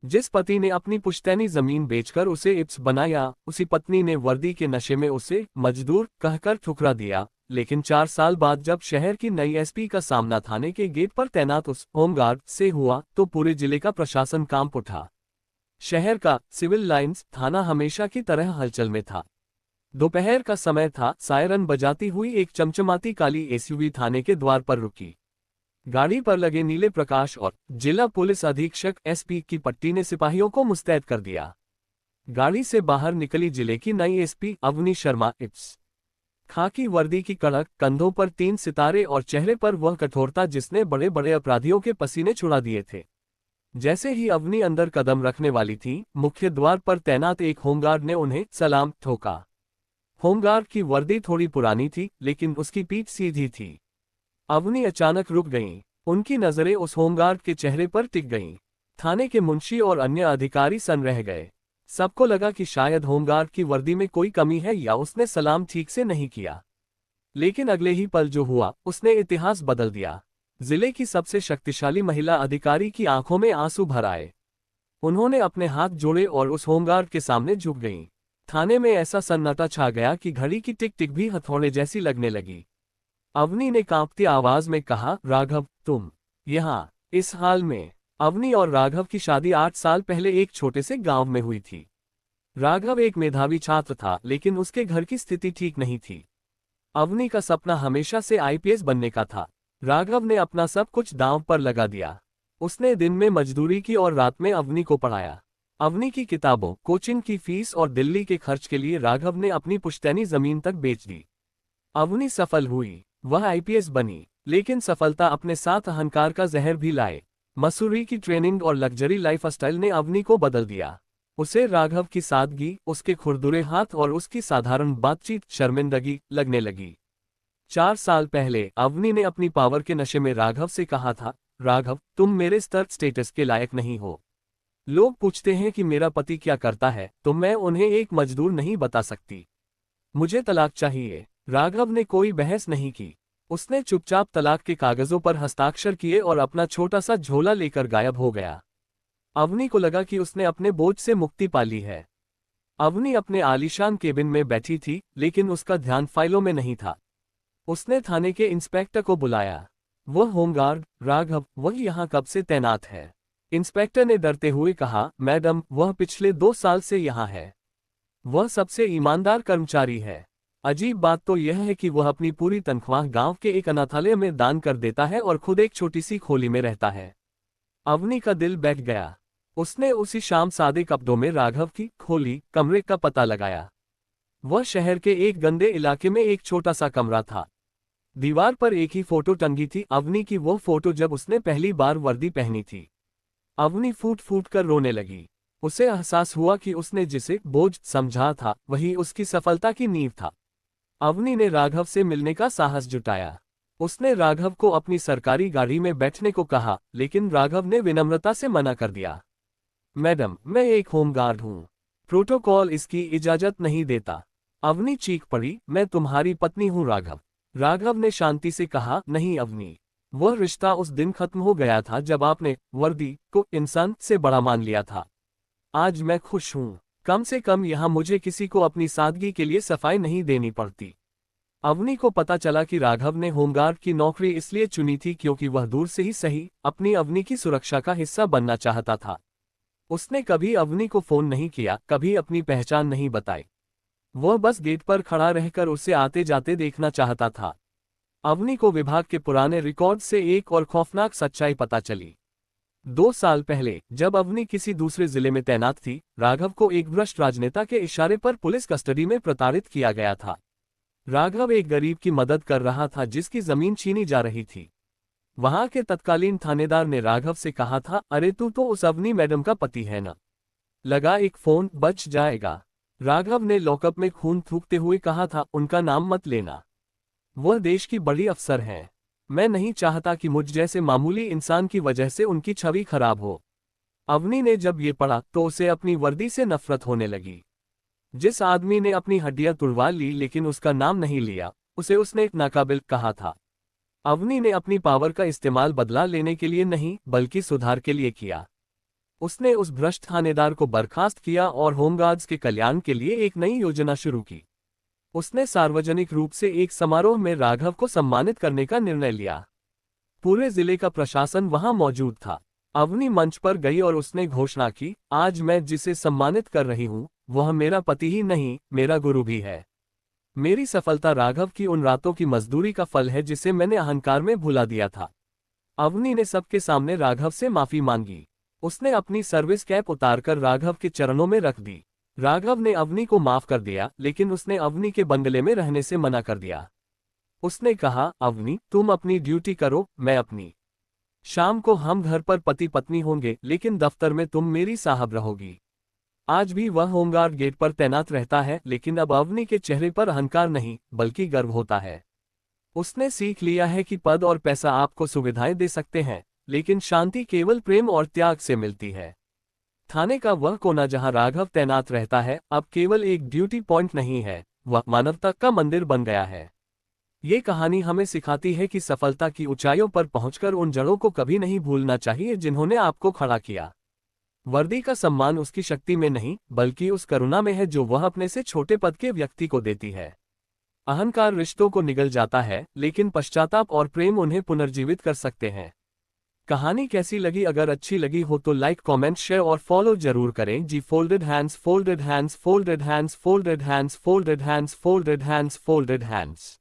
जिस पति ने अपनी पुश्तैनी जमीन बेचकर उसे इप्स बनाया, उसी पत्नी ने वर्दी के नशे में उसे मजदूर कहकर ठुकरा दिया। लेकिन 4 साल बाद जब शहर की नई एसपी का सामना थाने के गेट पर तैनात उस होमगार्ड से हुआ तो पूरे जिले का प्रशासन कांप उठा। शहर का सिविल लाइंस थाना हमेशा की तरह हलचल में था। दोपहर का समय था, सायरन बजाती हुई एक चमचमाती काली एसयूवी थाने के द्वार पर रुकी। गाड़ी पर लगे नीले प्रकाश और जिला पुलिस अधीक्षक एसपी की पट्टी ने सिपाहियों को मुस्तैद कर दिया। गाड़ी से बाहर निकली जिले की नई एसपी अवनी शर्मा इप्स। खाकी वर्दी की कड़क, कंधों पर 3 सितारे और चेहरे पर वह कठोरता जिसने बड़े बड़े अपराधियों के पसीने छुड़ा दिए थे। जैसे ही अवनी अंदर कदम रखने वाली थी, मुख्य द्वार पर तैनात एक होमगार्ड ने उन्हें सलाम ठोका। होमगार्ड की वर्दी थोड़ी पुरानी थी, लेकिन उसकी पीठ सीधी थी। अवनी अचानक रुक गईं। उनकी नजरें उस होमगार्ड के चेहरे पर टिक गईं। थाने के मुंशी और अन्य अधिकारी सन रह गए। सबको लगा कि शायद होमगार्ड की वर्दी में कोई कमी है या उसने सलाम ठीक से नहीं किया। लेकिन अगले ही पल जो हुआ, उसने इतिहास बदल दिया। जिले की सबसे शक्तिशाली महिला अधिकारी की आंखों में आंसू भर आए। उन्होंने अपने हाथ जोड़े और उस होमगार्ड के सामने झुक गईं। थाने में ऐसा सन्नाटा छा गया कि घड़ी की टिक टिक भी हथौड़े जैसी लगने लगी। अवनी ने कांपती आवाज में कहा, राघव, तुम यहाँ इस हाल में? अवनी और राघव की शादी 8 साल पहले एक छोटे से गांव में हुई थी। राघव एक मेधावी छात्र था, लेकिन उसके घर की स्थिति ठीक नहीं थी। अवनी का सपना हमेशा से आईपीएस बनने का था। राघव ने अपना सब कुछ दांव पर लगा दिया। उसने दिन में मजदूरी की और रात में अवनी को पढ़ाया। अवनी की किताबों, कोचिंग की फीस और दिल्ली के खर्च के लिए राघव ने अपनी पुश्तैनी जमीन तक बेच दी। अवनी सफल हुई, वह आईपीएस बनी, लेकिन सफलता अपने साथ अहंकार का जहर भी लाए। मसूरी की ट्रेनिंग और लग्जरी लाइफस्टाइल ने अवनी को बदल दिया। उसे राघव की सादगी, उसके खुरदुरे हाथ और उसकी साधारण बातचीत शर्मिंदगी लगने लगी। 4 साल पहले अवनी ने अपनी पावर के नशे में राघव से कहा था, राघव, तुम मेरे स्टेटस के लायक नहीं हो। लोग पूछते हैं कि मेरा पति क्या करता है, तो मैं उन्हें एक मजदूर नहीं बता सकती। मुझे तलाक चाहिए। राघव ने कोई बहस नहीं की। उसने चुपचाप तलाक के कागजों पर हस्ताक्षर किए और अपना छोटा सा झोला लेकर गायब हो गया। अवनी को लगा कि उसने अपने बोझ से मुक्ति पा ली है। अवनी अपने आलीशान केबिन में बैठी थी, लेकिन उसका ध्यान फाइलों में नहीं था। उसने थाने के इंस्पेक्टर को बुलाया। वह होमगार्ड, राघव, वह यहाँ कब से तैनात है? इंस्पेक्टर ने डरते हुए कहा, मैडम, वह पिछले 2 साल से यहाँ है। वह सबसे ईमानदार कर्मचारी है। अजीब बात तो यह है कि वह अपनी पूरी तनख्वाह गांव के एक अनाथालय में दान कर देता है और खुद एक छोटी सी खोली में रहता है। अवनी का दिल बैठ गया। उसने उसी शाम सादे कपड़ों में राघव की खोली कमरे का पता लगाया। वह शहर के एक गंदे इलाके में एक छोटा सा कमरा था। दीवार पर एक ही फोटो टंगी थी, अवनी की वो फोटो जब उसने पहली बार वर्दी पहनी थी। अवनी फूट फूट कर रोने लगी। उसे एहसास हुआ कि उसने जिसे बोझ समझा था, वही उसकी सफलता की नींव था। अवनी ने राघव से मिलने का साहस जुटाया। उसने राघव को अपनी सरकारी गाड़ी में बैठने को कहा, लेकिन राघव ने विनम्रता से मना कर दिया। मैडम, मैं एक होमगार्ड हूँ। प्रोटोकॉल इसकी इजाजत नहीं देता। अवनी चीख पड़ी, मैं तुम्हारी पत्नी हूँ राघव। राघव ने शांति से कहा, नहीं अवनी, वह रिश्ता उस दिन खत्म हो गया था जब आपने वर्दी को इंसान से बड़ा मान लिया था। आज मैं खुश हूँ। कम से कम यहाँ मुझे किसी को अपनी सादगी के लिए सफाई नहीं देनी पड़ती। अवनी को पता चला कि राघव ने होमगार्ड की नौकरी इसलिए चुनी थी क्योंकि वह दूर से ही सही अपनी अवनी की सुरक्षा का हिस्सा बनना चाहता था। उसने कभी अवनी को फोन नहीं किया, कभी अपनी पहचान नहीं बताई। वह बस गेट पर खड़ा रहकर उसे आते जाते देखना चाहता था। अवनी को विभाग के पुराने रिकॉर्ड से एक और खौफनाक सच्चाई पता चली। 2 साल पहले जब अवनी किसी दूसरे जिले में तैनात थी, राघव को एक भ्रष्ट राजनेता के इशारे पर पुलिस कस्टडी में प्रताड़ित किया गया था। राघव एक गरीब की मदद कर रहा था जिसकी जमीन छीनी जा रही थी। वहां के तत्कालीन थानेदार ने राघव से कहा था, अरे तू तो उस अवनी मैडम का पति है ना, लगा एक फोन, बच जाएगा। राघव ने लॉकअप में खून थूकते हुए कहा था, उनका नाम मत लेना, वह देश की बड़ी अफसर हैं। मैं नहीं चाहता कि मुझ जैसे मामूली इंसान की वजह से उनकी छवि खराब हो। अवनी ने जब ये पढ़ा तो उसे अपनी वर्दी से नफरत होने लगी। जिस आदमी ने अपनी हड्डियां तुड़वा ली लेकिन उसका नाम नहीं लिया, उसे उसने एक नाकाबिल कहा था। अवनी ने अपनी पावर का इस्तेमाल बदला लेने के लिए नहीं, बल्कि सुधार के लिए किया। उसने उस भ्रष्ट थानेदार को बर्खास्त किया और होमगार्ड्स के कल्याण के लिए एक नई योजना शुरू की। उसने सार्वजनिक रूप से एक समारोह में राघव को सम्मानित करने का निर्णय लिया। पूरे जिले का प्रशासन वहां मौजूद था। अवनी मंच पर गई और उसने घोषणा की, आज मैं जिसे सम्मानित कर रही हूं, वह मेरा पति ही नहीं, मेरा गुरु भी है। मेरी सफलता राघव की उन रातों की मजदूरी का फल है जिसे मैंने अहंकार में भुला दिया था। अवनी ने सबके सामने राघव से माफी मांगी। उसने अपनी सर्विस कैप उतारकर राघव के चरणों में रख दी। राघव ने अवनी को माफ कर दिया, लेकिन उसने अवनी के बंगले में रहने से मना कर दिया। उसने कहा, अवनी, तुम अपनी ड्यूटी करो, मैं अपनी। शाम को हम घर पर पति पत्नी होंगे, लेकिन दफ्तर में तुम मेरी साहब रहोगी। आज भी वह होमगार्ड गेट पर तैनात रहता है, लेकिन अब अवनी के चेहरे पर अहंकार नहीं, बल्कि गर्व होता है। उसने सीख लिया है कि पद और पैसा आपको सुविधाएं दे सकते हैं, लेकिन शांति केवल प्रेम और त्याग से मिलती है। थाने का वह कोना जहां राघव तैनात रहता है, अब केवल एक ड्यूटी पॉइंट नहीं है, वह मानवता का मंदिर बन गया है। ये कहानी हमें सिखाती है कि सफलता की ऊंचाइयों पर पहुंचकर उन जड़ों को कभी नहीं भूलना चाहिए जिन्होंने आपको खड़ा किया। वर्दी का सम्मान उसकी शक्ति में नहीं, बल्कि उस करुणा में है जो वह अपने से छोटे पद के व्यक्ति को देती है। अहंकार रिश्तों को निगल जाता है, लेकिन पश्चाताप और प्रेम उन्हें पुनर्जीवित कर सकते हैं। कहानी कैसी लगी? अगर अच्छी लगी हो तो लाइक, कमेंट, शेयर और फॉलो जरूर करें जी। Folded hands, folded hands, folded hands, folded hands, folded hands, folded hands, folded hands.